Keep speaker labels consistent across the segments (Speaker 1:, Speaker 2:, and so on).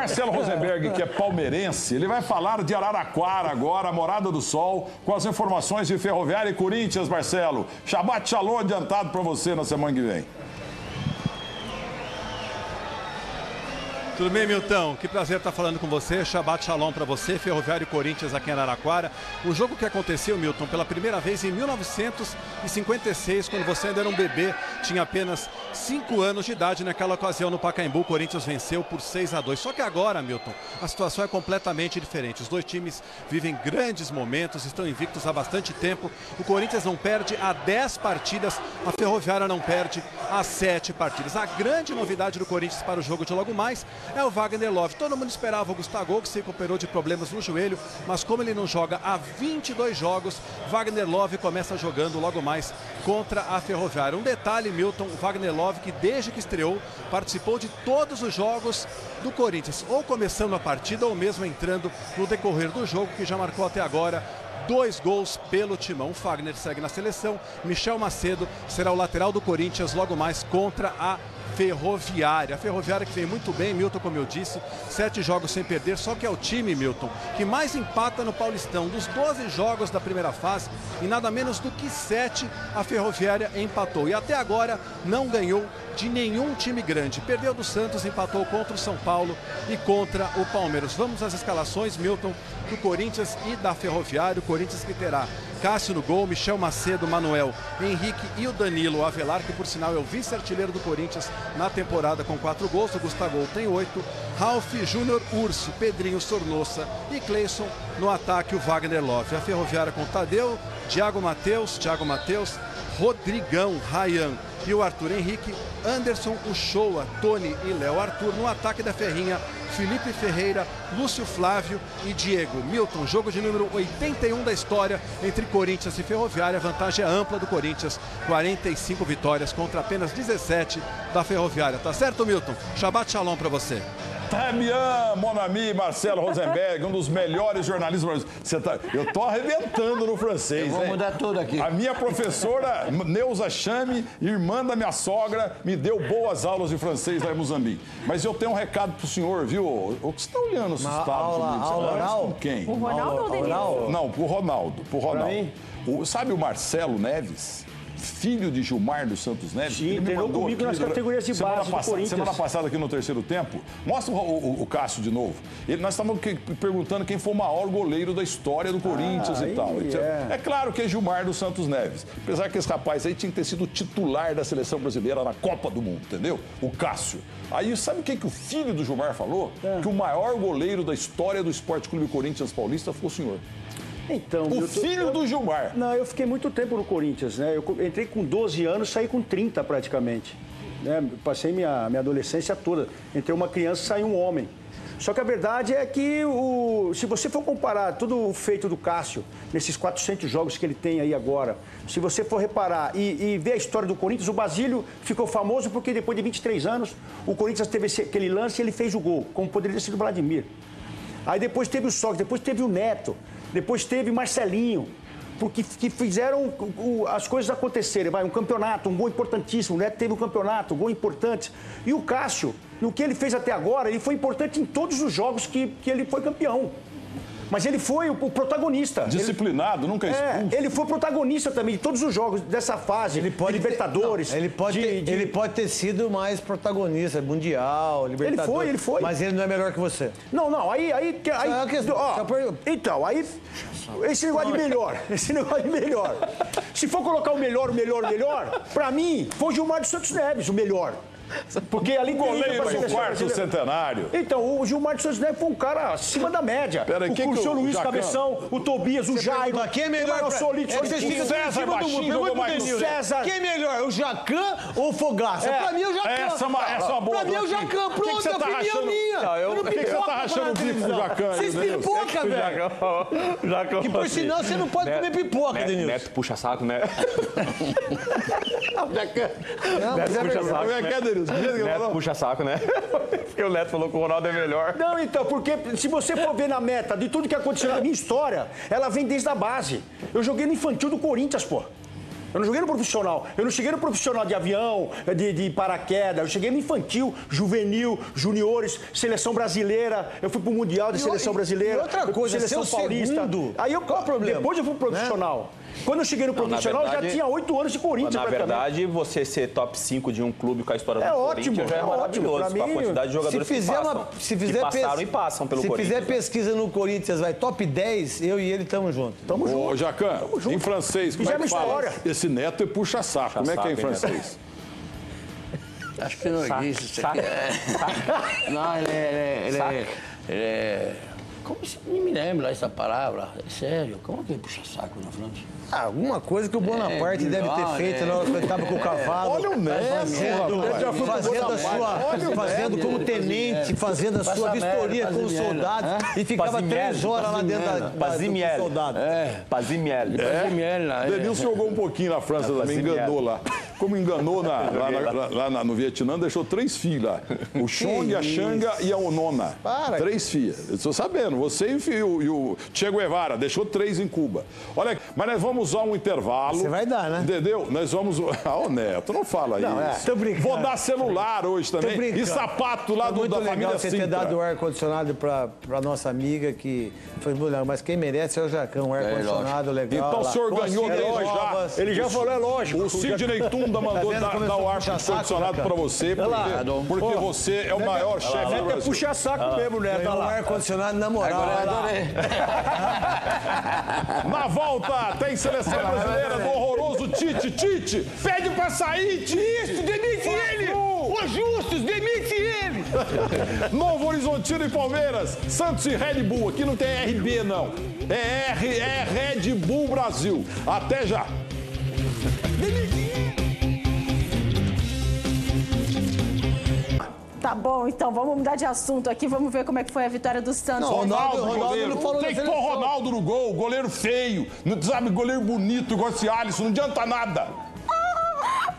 Speaker 1: Marcelo Rosenberg, que é palmeirense, ele vai falar de Araraquara agora, Morada do Sol, com as informações de Ferroviária e Corinthians, Marcelo. Shabbat Shalom adiantado para você na semana que vem.
Speaker 2: Tudo bem, Milton? Que prazer estar falando com você. Shabbat Shalom para você, Ferroviário e Corinthians aqui em Araraquara. O jogo que aconteceu, Milton, pela primeira vez em 1956, quando você ainda era um bebê, tinha apenas 5 anos de idade. Naquela ocasião, no Pacaembu, o Corinthians venceu por 6-2. Só que agora, Milton, a situação é completamente diferente. Os dois times vivem grandes momentos, estão invictos há bastante tempo. O Corinthians não perde há 10 partidas, a Ferroviária não perde há 7 partidas. A grande novidade do Corinthians para o jogo de logo mais é o Wagner Love. Todo mundo esperava o Gustavo, que se recuperou de problemas no joelho, mas como ele não joga há 22 jogos, Wagner Love começa jogando logo mais contra a Ferroviária. Um detalhe, Milton, o Wagner Love, que desde que estreou, participou de todos os jogos do Corinthians, ou começando a partida, ou mesmo entrando no decorrer do jogo, que já marcou até agora 2 gols pelo timão. O Fagner segue na seleção, Michel Macedo será o lateral do Corinthians logo mais contra a Ferroviária. A Ferroviária que vem muito bem, Milton, como eu disse, 7 jogos sem perder, só que é o time, Milton, que mais empata no Paulistão. Dos 12 jogos da primeira fase, em nada menos do que 7, a Ferroviária empatou. E até agora não ganhou de nenhum time grande. Perdeu do Santos, empatou contra o São Paulo e contra o Palmeiras. Vamos às escalações, Milton, do Corinthians e da Ferroviária. O Corinthians que terá Cássio no gol, Michel Macedo, Manuel, Henrique e o Danilo Avelar, que por sinal é o vice-artilheiro do Corinthians na temporada com 4 gols. O Gustavo tem 8. Ralf, Júnior, Urso, Pedrinho, Sornossa e Cleison. No ataque, o Wagner Love. A Ferroviária com Tadeu, Thiago Matheus, Rodrigão, Ryan e o Arthur Henrique, Anderson, Uchoa, Tony e Léo Arthur. No ataque da Ferrinha, Felipe Ferreira, Lúcio Flávio e Diego. Milton, jogo de número 81 da história entre Corinthians e Ferroviária. A vantagem é ampla do Corinthians, 45 vitórias contra apenas 17 da Ferroviária. Tá certo, Milton? Shabbat Shalom para você.
Speaker 1: Très bien, mon ami Marcelo Rosenberg, um dos melhores jornalistas. Eu tô arrebentando no francês.
Speaker 3: Eu vou mudar tudo aqui.
Speaker 1: A minha professora, Neuza Chame, irmã da minha sogra, me deu boas aulas de francês lá em Moçambique. Mas eu tenho um recado pro senhor, viu? O que você está olhando assustado comigo?
Speaker 3: Aula oral?
Speaker 1: Com quem?
Speaker 4: O Ronaldo ou o Denilson?
Speaker 1: Não, pro Ronaldo. Sabe o Marcelo Neves? Filho de Gilmar dos Santos Neves.
Speaker 5: Sim, treinou comigo nas categorias de base do Corinthians.
Speaker 1: Semana passada aqui no terceiro tempo. Mostra o Cássio de novo. Nós estávamos perguntando quem foi o maior goleiro da história do Corinthians e tal. É claro que é Gilmar dos Santos Neves. Apesar que esse rapaz aí tinha que ter sido titular da seleção brasileira na Copa do Mundo, entendeu? O Cássio. Aí sabe o que o filho do Gilmar falou? Que o maior goleiro da história do Esporte Clube Corinthians Paulista foi o senhor.
Speaker 5: Então,
Speaker 1: o filho do Gilmar.
Speaker 5: Não, eu fiquei muito tempo no Corinthians, né? Eu entrei com 12 anos, saí com 30 praticamente. Né? Passei minha adolescência toda. Entrei uma criança e saí um homem. Só que a verdade é que, se você for comparar tudo o feito do Cássio, nesses 400 jogos que ele tem aí agora, se você for reparar e ver a história do Corinthians, o Basílio ficou famoso porque depois de 23 anos, o Corinthians teve aquele lance e ele fez o gol, como poderia ter sido o Vladimir. Aí depois teve o Sócrates, depois teve o Neto, depois teve Marcelinho, porque que fizeram as coisas acontecerem. Um campeonato, um gol importantíssimo, o Neto teve um campeonato, um gol importante. E o Cássio, no que ele fez até agora, ele foi importante em todos os jogos que ele foi campeão. Mas ele foi o protagonista.
Speaker 1: Disciplinado, nunca expulso.
Speaker 5: Ele foi protagonista também de todos os jogos dessa fase, de Libertadores.
Speaker 3: Ele pode ter sido mais protagonista, Mundial, Libertadores.
Speaker 5: Ele foi.
Speaker 3: Mas ele não é melhor que você.
Speaker 5: Não, então, aí esse negócio de melhor. Se for colocar o melhor, pra mim, foi o Gilmar dos Santos Neves, o melhor. Porque ali
Speaker 1: goleiro do quarto centenário.
Speaker 5: Então, o Gilmar dos Santos Neves foi um cara acima da média. O seu Luiz Cabeção, o Tobias, o Jairo.
Speaker 3: Quem é melhor?
Speaker 5: O
Speaker 1: César Baixinho jogou mais.
Speaker 5: César.
Speaker 3: Quem é melhor, o Jacan ou o Fogaça? Pra mim é o Jacan.
Speaker 1: Essa é uma boa.
Speaker 3: Pra mim é o Jacan. Pronto, é a opinião minha.
Speaker 1: Por que você tá rachando o bico do Jacan?
Speaker 3: Vocês pipoca, velho. E por sinal, você não pode comer pipoca, Denilson.
Speaker 6: Neto puxa saco, né?
Speaker 1: Neto puxa saco.
Speaker 6: Neto puxa saco, né? Porque o Neto falou que o Ronaldo é melhor.
Speaker 5: Não, então, porque se você for ver na meta de tudo que aconteceu na minha história, ela vem desde a base. Eu joguei no infantil do Corinthians, pô. Eu não joguei no profissional. Eu não cheguei no profissional de avião, de paraquedas. Eu cheguei no infantil, juvenil, juniores, seleção brasileira. Eu fui pro Mundial de seleção brasileira.
Speaker 3: E outra coisa,
Speaker 5: seleção paulista.
Speaker 3: Segundo.
Speaker 5: Aí qual é o problema? Depois eu fui pro profissional. Quando eu cheguei no profissional, eu já tinha 8 anos de Corinthians.
Speaker 6: Na verdade, você ser top 5 de um clube com a história do Corinthians já é maravilhoso. Com a quantidade de jogadores que passaram e passam pelo Corinthians.
Speaker 3: Se fizer pesquisa no Corinthians, vai top 10, eu e ele estamos juntos.
Speaker 5: Tamo junto.
Speaker 1: Ô, Jacan, em francês, como é que fala? Esse neto é puxa-saco. Como é que é em francês?
Speaker 4: Acho que não existe isso aqui. Não, ele é... Como se nem me lembro essa palavra? É sério, como que puxa saco na França?
Speaker 3: Alguma coisa que o Bonaparte deve ter feito na hora que ele estava com o cavalo.
Speaker 1: Olha o Neto,
Speaker 3: fazendo como tenente, fazendo a sua vistoria com os soldados e ficava 3 horas lá dentro do soldado.
Speaker 6: Pazimiel.
Speaker 1: Denilson jogou um pouquinho na França também, enganou lá. Como enganou lá no Vietnã, deixou 3 filhos lá. O Chong, a Xanga e a Onona. 3 filhas. Eu estou sabendo. Você e o Che Guevara, deixou 3 em Cuba. Olha, mas nós vamos usar um intervalo.
Speaker 3: Você vai dar, né?
Speaker 1: Entendeu? Nós vamos... Ah, ô Neto, não fala isso.
Speaker 3: Tô brincando.
Speaker 1: Vou dar celular hoje também. E sapato lá da família Sintra.
Speaker 3: Muito legal você ter dado o ar-condicionado pra nossa amiga, que foi muito legal. Mas quem merece é o Jacão, o ar-condicionado legal.
Speaker 1: Então o senhor ganhou desde já.
Speaker 5: Ele já falou, é lógico.
Speaker 1: O Sidney Tunda mandou dar o ar-condicionado pra você, porque você é o maior chefe do Brasil.
Speaker 5: Puxa saco mesmo, né?
Speaker 3: Ganhou o ar-condicionado na moral.
Speaker 1: Na volta, tem seleção brasileira do horroroso Tite. Tite, pede pra sair, Tite.
Speaker 4: Isso, demite ele! Os justos, demite ele!
Speaker 1: Novo Horizontino e Palmeiras, Santos e Red Bull. Aqui não tem RB, não. É Red Bull Brasil. Até já.
Speaker 7: Tá bom, então vamos mudar de assunto aqui, vamos ver como é que foi a vitória do Santos.
Speaker 1: Ronaldo
Speaker 3: goleiro.
Speaker 1: não falou tem que pôr Ronaldo no gol, goleiro feio, não sabe, goleiro bonito, igual esse Alisson, não adianta nada.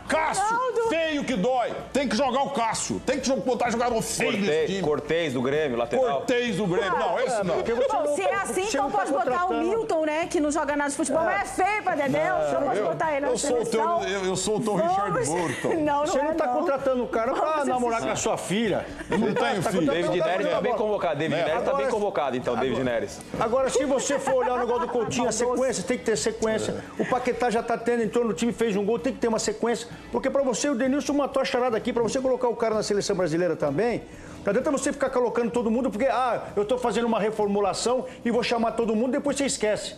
Speaker 1: Cássio,
Speaker 7: Ronaldo.
Speaker 1: feio que dói. Tem que jogar o Cássio. Tem que botar jogador feio nesse time.
Speaker 6: Cortez do Grêmio, lateral.
Speaker 1: Cortez do Grêmio. Não, esse não.
Speaker 7: Bom, se é assim, então pode botar o Milton, né? Que não joga nada de futebol, mas é feio pra Dedéu. Então pode botar ele na seleção.
Speaker 1: Eu sou o teu Richard Burton.
Speaker 7: Não,
Speaker 5: Você não tá contratando o cara pra namorar com a sua filha.
Speaker 1: Não tem filho.
Speaker 6: David Neres tá bem convocado. David Neres tá bem convocado, então, David Neres.
Speaker 5: Agora, se você for olhar o negócio do Coutinho, a sequência, tem que ter sequência. O Paquetá já tá tendo, entrou no time, fez um gol, tem que ter uma sequência. Porque pra você, o Denilson matou a charada aqui, pra você colocar o cara na seleção brasileira também, não adianta você ficar colocando todo mundo, porque, eu tô fazendo uma reformulação e vou chamar todo mundo, depois você esquece.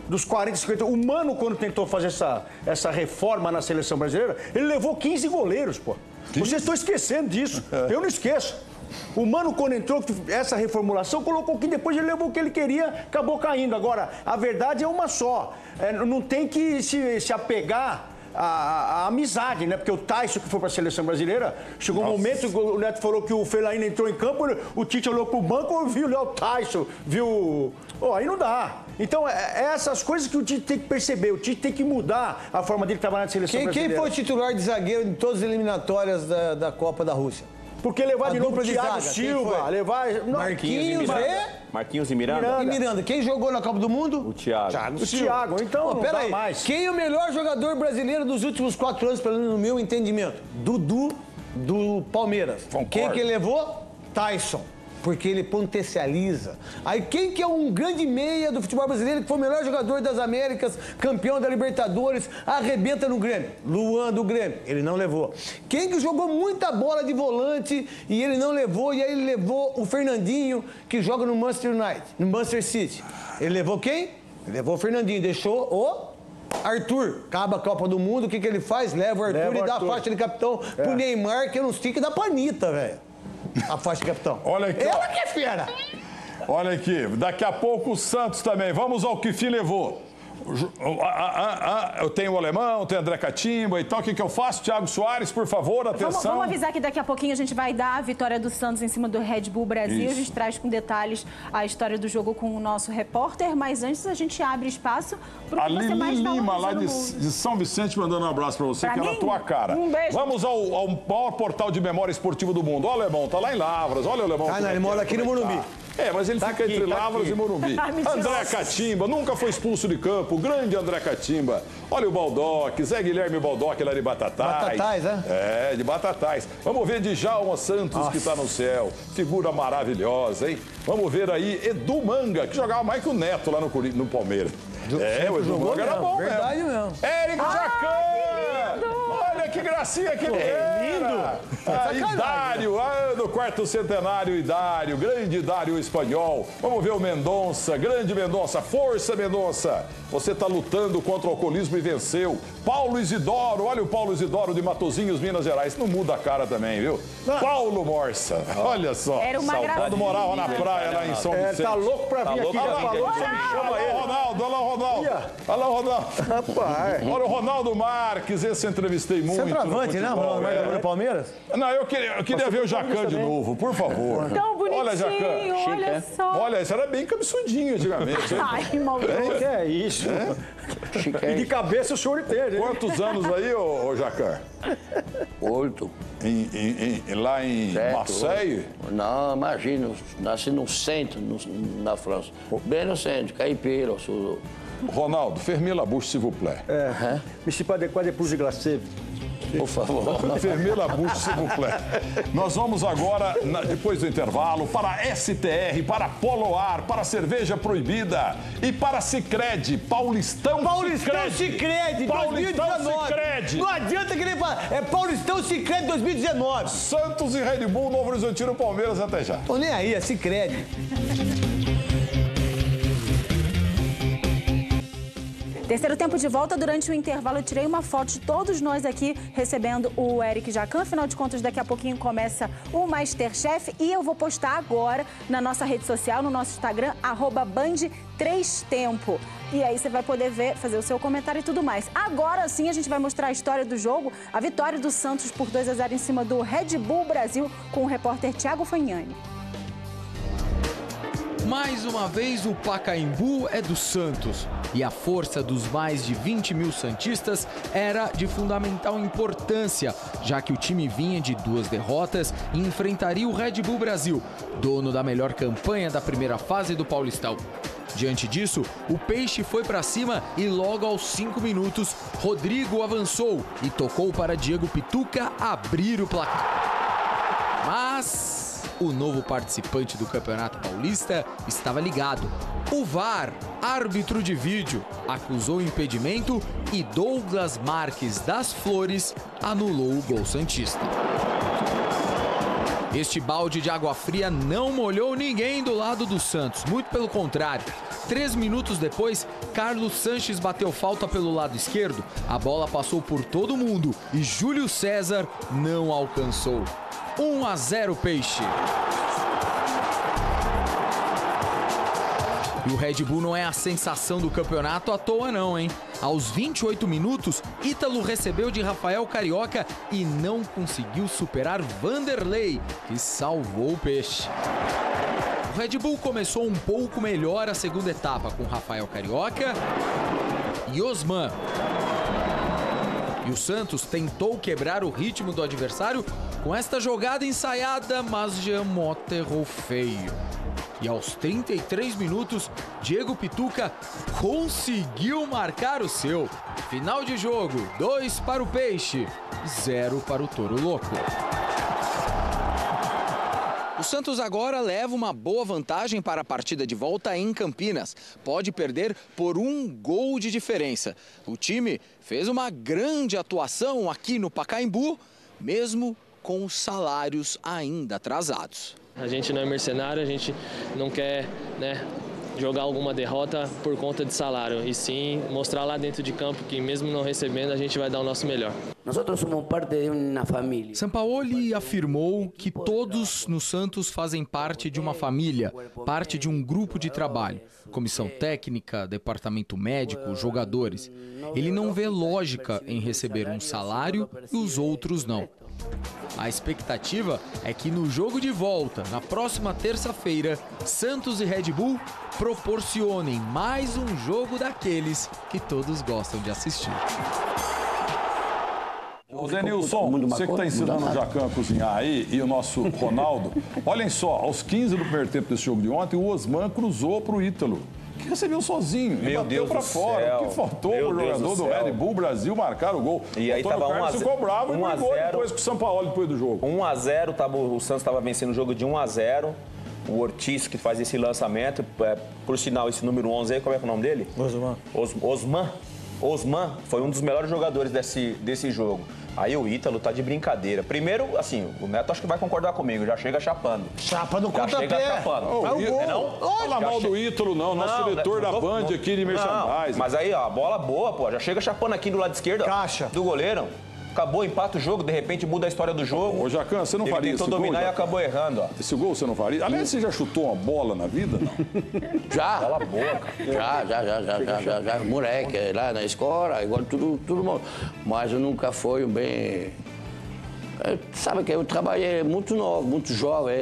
Speaker 5: Dos 40, 50... O Mano, quando tentou fazer essa reforma na seleção brasileira, ele levou 15 goleiros, pô. Vocês estão esquecendo disso. Eu não esqueço. O Mano, quando entrou, essa reformulação, colocou que depois ele levou o que ele queria, acabou caindo. Agora, a verdade é uma só. Não tem que se apegar a amizade, né? Porque o Tyson, que foi para a seleção brasileira, chegou um momento, o Neto falou que o Fellaini entrou em campo, o Tite olhou pro banco, viu o Tyson, viu... aí não dá. Então, essas coisas que o Tite tem que perceber. O Tite tem que mudar a forma dele trabalhar na seleção brasileira.
Speaker 3: Quem foi titular de zagueiro em todas as eliminatórias da Copa da Rússia?
Speaker 5: Porque levar de novo o Thiago Silva, levar...
Speaker 6: Marquinhos e Miranda.
Speaker 3: E Miranda. Quem jogou na Copa do Mundo?
Speaker 6: O Thiago.
Speaker 5: O Thiago, então
Speaker 3: pera aí.
Speaker 5: mais.
Speaker 3: Quem é o melhor jogador brasileiro dos últimos 4 anos, pelo menos no meu entendimento? Dudu, do Palmeiras.
Speaker 1: Concordo.
Speaker 3: Quem que levou? Tyson. Porque ele potencializa. Aí quem que é um grande meia do futebol brasileiro, que foi o melhor jogador das Américas, campeão da Libertadores, arrebenta no Grêmio? Luan do Grêmio. Ele não levou. Quem que jogou muita bola de volante e ele não levou, e aí ele levou o Fernandinho, que joga no Manchester United, no Manchester City. Ele levou quem? Ele levou o Fernandinho, deixou o Arthur. Acaba a Copa do Mundo, o que ele faz? Leva o Arthur e dá a faixa de capitão pro Neymar, que eu não sei que dá pra Anitta, velho. A faixa de capitão.
Speaker 1: Olha aqui.
Speaker 3: Ela que é fera.
Speaker 1: Olha aqui, daqui a pouco o Santos também. Vamos ao que fim levou. Eu tenho o Alemão, tenho o André Catimba e tal. O que eu faço? Thiago Soares, por favor, atenção.
Speaker 7: Vamos avisar que daqui a pouquinho a gente vai dar a vitória do Santos em cima do Red Bull Brasil.
Speaker 1: Isso.
Speaker 7: A gente traz com detalhes a história do jogo com o nosso repórter, mas antes a gente abre espaço para o que você mais
Speaker 1: Lili Lima, lá
Speaker 7: de
Speaker 1: São Vicente, mandando um abraço para você, que é na tua cara.
Speaker 7: Um beijo.
Speaker 1: Vamos ao maior portal de memória esportiva do mundo. Olha o Alemão, tá lá em Lavras. Olha o Alemão.
Speaker 3: Ele mora aqui no Morumbi.
Speaker 1: Mas ele fica entre Lavras e Morumbi. André Catimba, nunca foi expulso de campo. Grande André Catimba. Olha o Baldock, Zé Guilherme Baldock lá de Batatais.
Speaker 3: Batatais,
Speaker 1: de Batatais. Vamos ver Djalma Santos, que tá no céu. Figura maravilhosa, hein? Vamos ver aí Edu Manga, que jogava mais que o Neto lá no Palmeiras. O Edu Manga era bom,
Speaker 3: verdade mesmo.
Speaker 1: Érico Jacan! Olha que gracinha que ele é! Lindo! Idário, do quarto centenário, Idário, grande Idário espanhol. Vamos ver o Mendonça, grande Mendonça, força Mendonça. Você está lutando contra o alcoolismo e venceu. Paulo Isidoro, olha o Paulo Isidoro de Matozinhos, Minas Gerais. Não muda a cara também, viu? Paulo Morsa, olha só.
Speaker 7: Era uma graça.
Speaker 1: Quando morava na praia lá em São Vicente.
Speaker 5: Tá louco pra vir aqui, já falou,
Speaker 1: você me chama ele. Ronaldo, olha lá o Ronaldo. Olha lá o Ronaldo.
Speaker 5: Rapaz.
Speaker 1: Olha o Ronaldo Marques, esse eu entrevistei muito.
Speaker 3: Centroavante, né? Ronaldo Marques do Palmeiras?
Speaker 1: Não, eu queria ver o Jacan de novo, por favor.
Speaker 7: Tão bonitinho,
Speaker 1: olha, Jacan.
Speaker 7: olha só.
Speaker 1: Olha, isso era bem cabeçudinho antigamente.
Speaker 7: Ai, maldito.
Speaker 5: Que é isso? E de cabeça o senhor entende, hein?
Speaker 1: Quantos anos aí, ô Jacan?
Speaker 4: 8.
Speaker 1: Lá em Marseille?
Speaker 4: Não, imagina, nasci no centro, na França. Bem no centro, Caipira.
Speaker 1: Ronaldo, fermez la bouche, s'il vous plaît.
Speaker 5: Monsieur pas de quoi de plus glacé.
Speaker 4: Por favor.
Speaker 1: Fermez la bouche, s'il vous plaît. Nós vamos agora, depois do intervalo, para STR, para Poloar, para Cerveja Proibida e para Sicredi, Paulistão
Speaker 3: Sicredi 2019. Não adianta querer falar. É Paulistão Sicredi 2019.
Speaker 1: Santos e Red Bull, Novo Horizontino, Palmeiras, até já.
Speaker 3: Tô nem aí, é Sicredi.
Speaker 7: Terceiro tempo de volta. Durante o intervalo eu tirei uma foto de todos nós aqui recebendo o Eric Jacan. Afinal de contas, daqui a pouquinho começa o Masterchef e eu vou postar agora na nossa rede social, no nosso Instagram, @Band3Tempo. E aí você vai poder ver, fazer o seu comentário e tudo mais. Agora sim a gente vai mostrar a história do jogo, a vitória do Santos por 2-0 em cima do Red Bull Brasil com o repórter Thiago Fagnani.
Speaker 8: Mais uma vez o Pacaembu é do Santos e a força dos mais de 20 mil santistas era de fundamental importância, já que o time vinha de 2 derrotas e enfrentaria o Red Bull Brasil, dono da melhor campanha da primeira fase do Paulistão. Diante disso, o Peixe foi para cima e logo aos 5 minutos, Rodrigo avançou e tocou para Diego Pituca abrir o placar. Mas o novo participante do Campeonato Paulista estava ligado. O VAR, árbitro de vídeo, acusou impedimento e Douglas Marques das Flores anulou o gol santista. Este balde de água fria não molhou ninguém do lado do Santos, muito pelo contrário. 3 minutos depois, Carlos Sanches bateu falta pelo lado esquerdo, a bola passou por todo mundo e Júlio César não alcançou. 1-0 Peixe. E o Red Bull não é a sensação do campeonato à toa não, hein? Aos 28 minutos, Ítalo recebeu de Rafael Carioca e não conseguiu superar Vanderlei, que salvou o Peixe. O Red Bull começou um pouco melhor a segunda etapa com Rafael Carioca e Osman. E o Santos tentou quebrar o ritmo do adversário com esta jogada ensaiada, mas Jean Mota errou feio. E aos 33 minutos, Diego Pituca conseguiu marcar o seu. Final de jogo, 2 para o Peixe, 0 para o Toro Louco. O Santos agora leva uma boa vantagem para a partida de volta em Campinas. Pode perder por 1 gol de diferença. O time fez uma grande atuação aqui no Pacaembu, mesmo com os salários ainda atrasados.
Speaker 9: A gente não é mercenário, a gente não quer, jogar alguma derrota por conta de salário, e sim mostrar lá dentro de campo que mesmo não recebendo a gente vai dar o nosso melhor.
Speaker 4: Nós somos parte de uma família.
Speaker 8: Sampaoli afirmou que todos no Santos fazem parte de uma família, parte de um grupo de trabalho. Comissão técnica, departamento médico, jogadores. Ele não vê lógica em receber um salário e os outros não. A expectativa é que no jogo de volta, na próxima terça-feira, Santos e Red Bull proporcionem mais um jogo daqueles que todos gostam de assistir.
Speaker 1: Ô, Denilson, você que está ensinando o Jacan a cozinhar aí e o nosso Ronaldo, olhem só, aos 15 do primeiro tempo desse jogo de ontem, o Osman cruzou para o Ítalo, que recebeu sozinho.
Speaker 6: Meu Deus
Speaker 1: para fora. O que faltou para o jogador do Red Bull Brasil marcar o gol?
Speaker 6: E aí estava 1 a 0.
Speaker 1: Ficou bravo e brigou depois com o Sampaoli depois do jogo.
Speaker 6: 1 a 0, o Santos estava vencendo o jogo de 1 a 0. O Ortiz que faz esse lançamento, por sinal, esse número 11 aí, como é que é o nome dele? Osman foi um dos melhores jogadores desse jogo. Aí o Ítalo tá de brincadeira. Primeiro, assim, o Neto acho que vai concordar comigo, já chega chapando.
Speaker 3: Chapa no contra-pé.
Speaker 6: Já chega chapando.
Speaker 1: Não fala mal do Ítalo, não. Nosso diretor da Band aqui de merchandising.
Speaker 6: Mas aí, ó, a bola boa, pô, já chega chapando aqui do lado esquerdo.
Speaker 3: Caixa.
Speaker 6: Do goleiro. Acabou, empata o jogo, de repente muda a história do jogo.
Speaker 1: Ô, Jacan, você não faria
Speaker 6: esse gol? Ele tentou dominar e acabou errando, ó.
Speaker 1: Esse gol você não faria? Aliás, você já chutou uma bola na vida, não?
Speaker 4: Já.
Speaker 6: Bola boa,
Speaker 4: cara. Já. Moleque, lá na escola, igual todo mundo. Mas eu nunca fui bem... Sabe que eu trabalhei muito novo, muito jovem.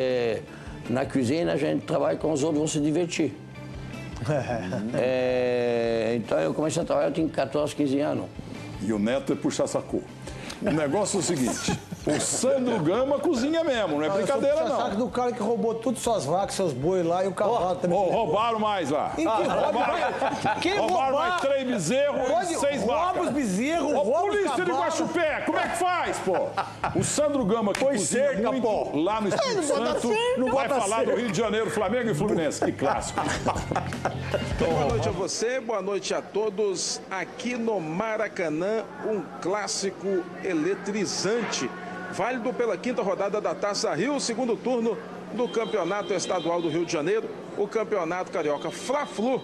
Speaker 4: Na cozinha a gente trabalha com os outros, vão se divertir. Então eu comecei a trabalhar, eu tinha 14, 15 anos.
Speaker 1: E o Neto é puxa-saco. O negócio é o seguinte, o Sandro Gama cozinha mesmo, não é brincadeira, não.
Speaker 3: Saco do cara que roubou tudo suas vacas, seus bois lá e o cavalo também.
Speaker 1: Roubaram mais lá. Roubaram mais 3 bezerros e 6 vacas.
Speaker 3: Rouba os bezerros,
Speaker 1: rouba
Speaker 3: os
Speaker 1: polícia de Guaxupé, como é que faz, pô? O Sandro Gama, que cozinha muito lá no Espírito Santo, vai falar do Rio de Janeiro, Flamengo e Fluminense. Que clássico.
Speaker 10: Boa noite a você, boa noite a todos. Aqui no Maracanã, um clássico eletrizante, válido pela 5ª rodada da Taça Rio, segundo turno do Campeonato Estadual do Rio de Janeiro, o Campeonato Carioca Fla-Flu.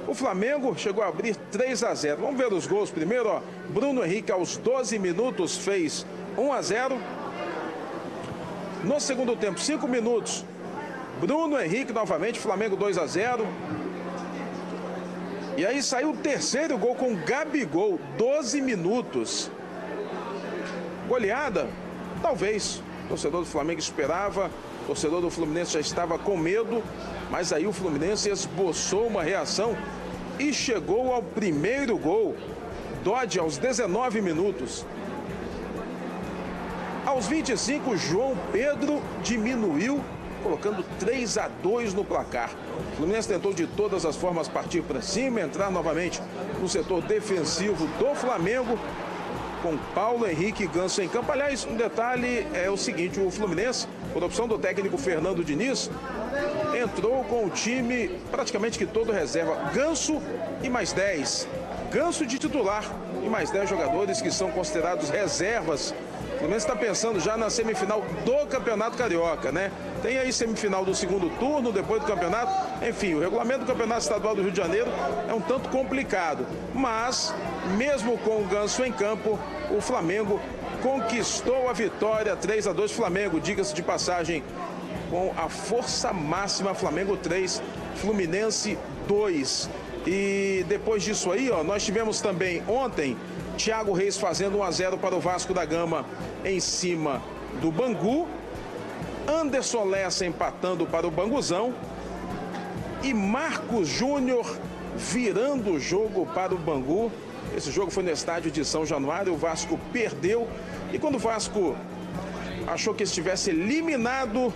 Speaker 10: O Flamengo chegou a abrir 3 a 0. Vamos ver os gols primeiro, ó. Bruno Henrique aos 12 minutos fez 1 a 0. No segundo tempo, 5 minutos, Bruno Henrique novamente, Flamengo 2 a 0. E aí saiu o terceiro gol com Gabigol, 12 minutos. Goleada? Talvez. O torcedor do Flamengo esperava, o torcedor do Fluminense já estava com medo, mas aí o Fluminense esboçou uma reação e chegou ao primeiro gol. Dodge aos 19 minutos. Aos 25, João Pedro diminuiu, colocando 3 a 2 no placar. O Fluminense tentou de todas as formas partir para cima, entrar novamente no setor defensivo do Flamengo, com Paulo Henrique e Ganso em campo. Aliás, um detalhe é o seguinte, o Fluminense, por opção do técnico Fernando Diniz, entrou com o time praticamente que todo reserva. Ganso e mais 10. Ganso de titular e mais 10 jogadores que são considerados reservas. O Fluminense está pensando já na semifinal do Campeonato Carioca, né? Tem aí semifinal do segundo turno, depois do campeonato. Enfim, o regulamento do Campeonato Estadual do Rio de Janeiro é um tanto complicado. Mas, mesmo com o Ganso em campo, o Flamengo conquistou a vitória. 3 a 2 Flamengo, diga-se de passagem, com a força máxima. Flamengo 3, Fluminense 2. E depois disso aí, ó, nós tivemos também ontem Thiago Reis fazendo 1 a 0 para o Vasco da Gama em cima do Bangu. Anderson Lessa empatando para o Banguzão. E Marcos Júnior virando o jogo para o Bangu. Esse jogo foi no estádio de São Januário. O Vasco perdeu. E quando o Vasco achou que estivesse eliminado,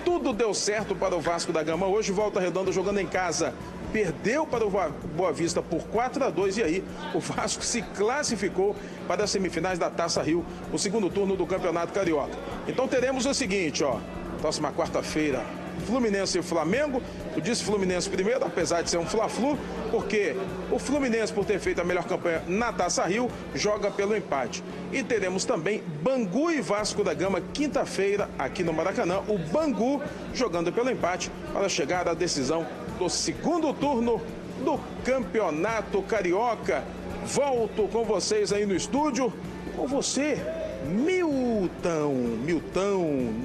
Speaker 10: tudo deu certo para o Vasco da Gama. Hoje, Volta Redonda jogando em casa. Perdeu para o Boa Vista por 4 a 2 e aí o Vasco se classificou para as semifinais da Taça Rio, o segundo turno do Campeonato Carioca. Então teremos o seguinte, ó, próxima quarta-feira, Fluminense e Flamengo. Eu disse Fluminense primeiro, apesar de ser um Fla-Flu, porque o Fluminense, por ter feito a melhor campanha na Taça Rio, joga pelo empate. E teremos também Bangu e Vasco da Gama, quinta-feira, aqui no Maracanã. O Bangu jogando pelo empate para chegar à decisão do segundo turno do Campeonato Carioca. Volto com vocês aí no estúdio, com você, Milton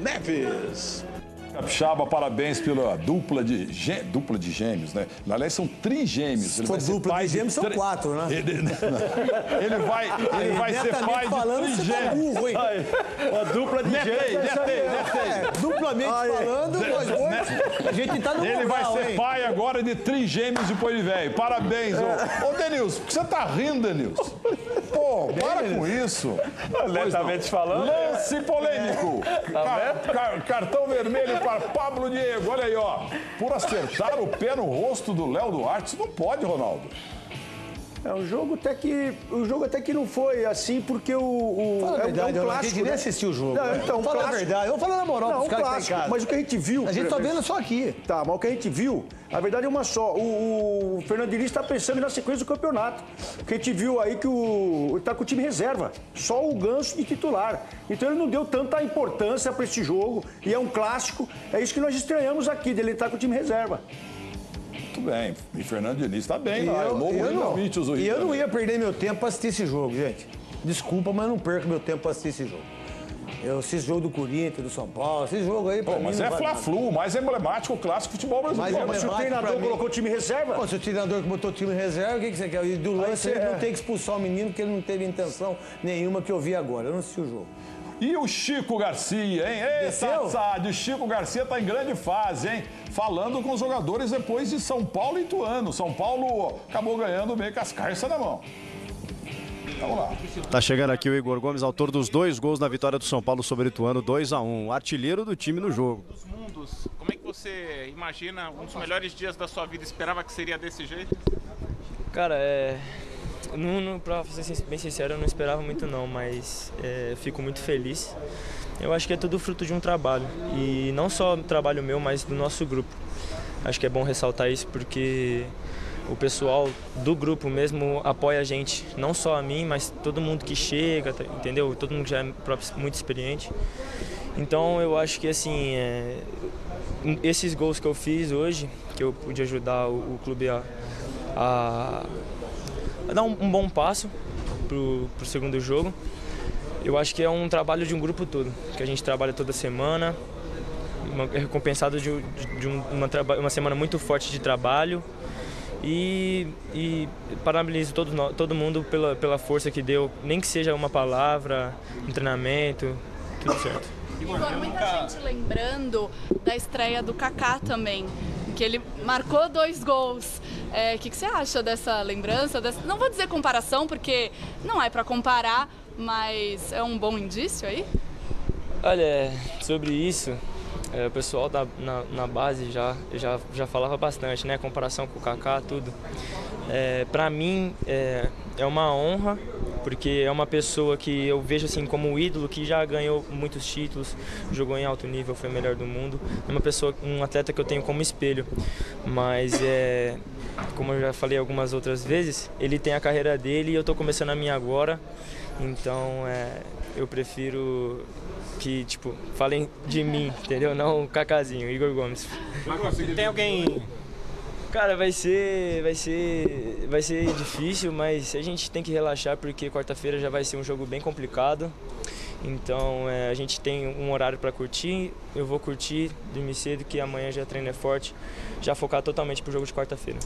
Speaker 10: Neves.
Speaker 1: Capixaba, parabéns pela dupla de gêmeos, né? Aliás, são trigêmeos.
Speaker 3: Se for dupla de gêmeos, são 4, né?
Speaker 1: Ele vai ser pai de trigêmeos.
Speaker 5: A dupla de gêmeos.
Speaker 3: Duplamente falando, nós dois, a gente tá no
Speaker 1: Ele vai ser pai agora de trigêmeos de Poio Velho. Parabéns. Ô, Denilson, por que você tá rindo, Denilson? Pô, para com isso.
Speaker 6: Honestamente falando.
Speaker 1: Lance polêmico. Cartão vermelho para Pablo Diego. Olha aí, ó. Por acertar o pé no rosto do Léo Duarte. Isso não pode, Ronaldo.
Speaker 5: O jogo até que não foi assim, porque é um clássico.
Speaker 3: Eu nem assisti o jogo.
Speaker 5: Não, então,
Speaker 3: fala a verdade. Vamos falar na moral pros caras que tá em casa.
Speaker 5: Mas o que a gente viu...
Speaker 3: A gente tá vendo só aqui.
Speaker 5: Tá, mas o que a gente viu, a verdade é uma só. O Fernando Diniz está pensando na sequência do campeonato. O que a gente viu aí que ele tá com o time reserva. Só o Ganso de titular. Então ele não deu tanta importância para esse jogo. E é um clássico. É isso que nós estranhamos aqui, dele estar com o time reserva.
Speaker 1: Muito bem. E Fernando Diniz está bem
Speaker 3: E
Speaker 1: lá.
Speaker 3: eu não
Speaker 1: também.
Speaker 3: ia perder meu tempo para assistir esse jogo, gente. Desculpa, mas eu não perco meu tempo para assistir esse jogo. Eu assisto jogo do Corinthians, do São Paulo, esse jogo aí pra mim
Speaker 1: mas
Speaker 3: não
Speaker 1: é
Speaker 3: vale
Speaker 1: Fla-Flu, o mais emblemático, o clássico futebol brasileiro.
Speaker 5: Mas se o treinador colocou o time reserva...
Speaker 3: Pô, se o treinador botou o time reserva, o que você quer? E do lance ele não tem que expulsar o menino, porque ele não teve intenção nenhuma que eu vi agora. Eu não assisti o jogo.
Speaker 1: E o Chico Garcia, hein? Eita, Sádio, o Chico Garcia tá em grande fase, hein? Falando com os jogadores depois de São Paulo e Ituano. São Paulo acabou ganhando meio com as carças na mão. Vamos lá.
Speaker 11: Tá chegando aqui o Igor Gomes, autor dos 2 gols na vitória do São Paulo sobre o Ituano, 2-1. Artilheiro do time no jogo.
Speaker 12: Dos mundos, como é que você imagina um dos melhores dias da sua vida? Esperava que seria desse jeito?
Speaker 13: Cara, pra ser bem sincero, eu não esperava muito não, mas fico muito feliz. Eu acho que é tudo fruto de um trabalho, e não só trabalho meu, mas do nosso grupo. Acho que é bom ressaltar isso porque o pessoal do grupo mesmo apoia a gente, não só a mim, mas todo mundo que chega, entendeu? Todo mundo que já é muito experiente. Então eu acho que assim, esses gols que eu fiz hoje, que eu pude ajudar o clube a dar um bom passo pro segundo jogo. Eu acho que é um trabalho de um grupo todo, que a gente trabalha toda semana, é recompensado de uma semana muito forte de trabalho, e parabenizo todo mundo pela força que deu, nem que seja uma palavra, um treinamento, tudo certo.
Speaker 14: Igor, muita gente lembrando da estreia do Kaká também, que ele marcou 2 gols. O que você acha dessa lembrança? Não vou dizer comparação, porque não é para comparar, mas é um bom indício aí?
Speaker 13: Olha, sobre isso, o pessoal na base já falava bastante, né? Comparação com o Kaká, tudo. Para mim é uma honra, porque é uma pessoa que eu vejo assim como um ídolo, que já ganhou muitos títulos, jogou em alto nível, foi o melhor do mundo. É um atleta que eu tenho como espelho, mas como eu já falei algumas outras vezes, ele tem a carreira dele e eu estou começando a minha agora, então eu prefiro que, falem de mim, entendeu? Não o Kakázinho, Igor Gomes.
Speaker 12: Tem alguém...
Speaker 13: Cara, vai ser difícil, mas a gente tem que relaxar porque quarta-feira já vai ser um jogo bem complicado. Então a gente tem um horário para curtir, eu vou curtir, dormir cedo, que amanhã já treino é forte, já focar totalmente pro jogo de quarta-feira.